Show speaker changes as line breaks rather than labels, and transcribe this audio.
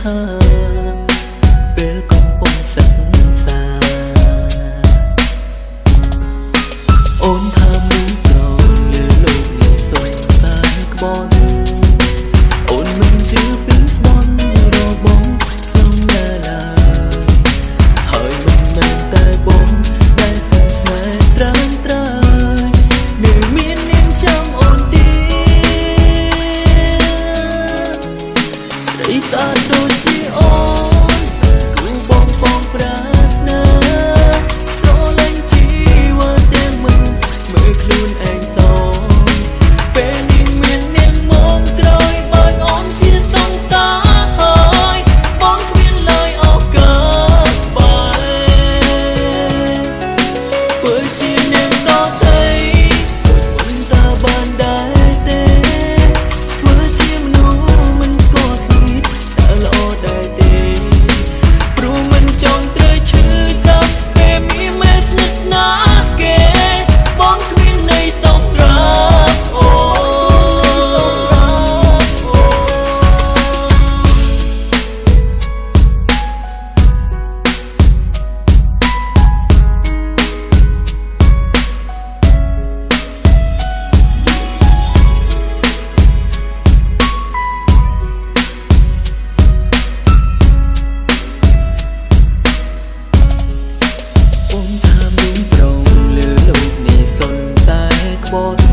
ថាពេលកំពុងសិក្សាអូនថាមិនប្រលើលោកនេះសុខតែក្បត់អូនមិនជឿពីស្បន់របស់ក្នុងនៅឡើយហើយមិនមែនតែបងដែលសន្ស្នេហ៍ត្រឹមត្រូវនៅមាននាងចាំអូនស្រីស្អាតដូចជាអូនគូបងបងប្រាថ្នាស្រលាញ់ជីវិតទាំងមិនមើលខ្លួនឯងសោពេលនេះមាននាងមកក្រោយបើអូនជាសង្សារហើយបងគ្មានឡើយឱកាសបាយបើជានាងដទៃមិនតាបានដែរទេធ្វើជាមនុស្សមិនក៏ល្អដែរទេព្រោះមិនចង់ត្រូវឈឺចាប់ពេលមានមេស្និទ្ធណាគេបងគ្មានន័យសម្រាប់អូអូនថាមានប្រងលើលោកនេះសុនតែក្បត់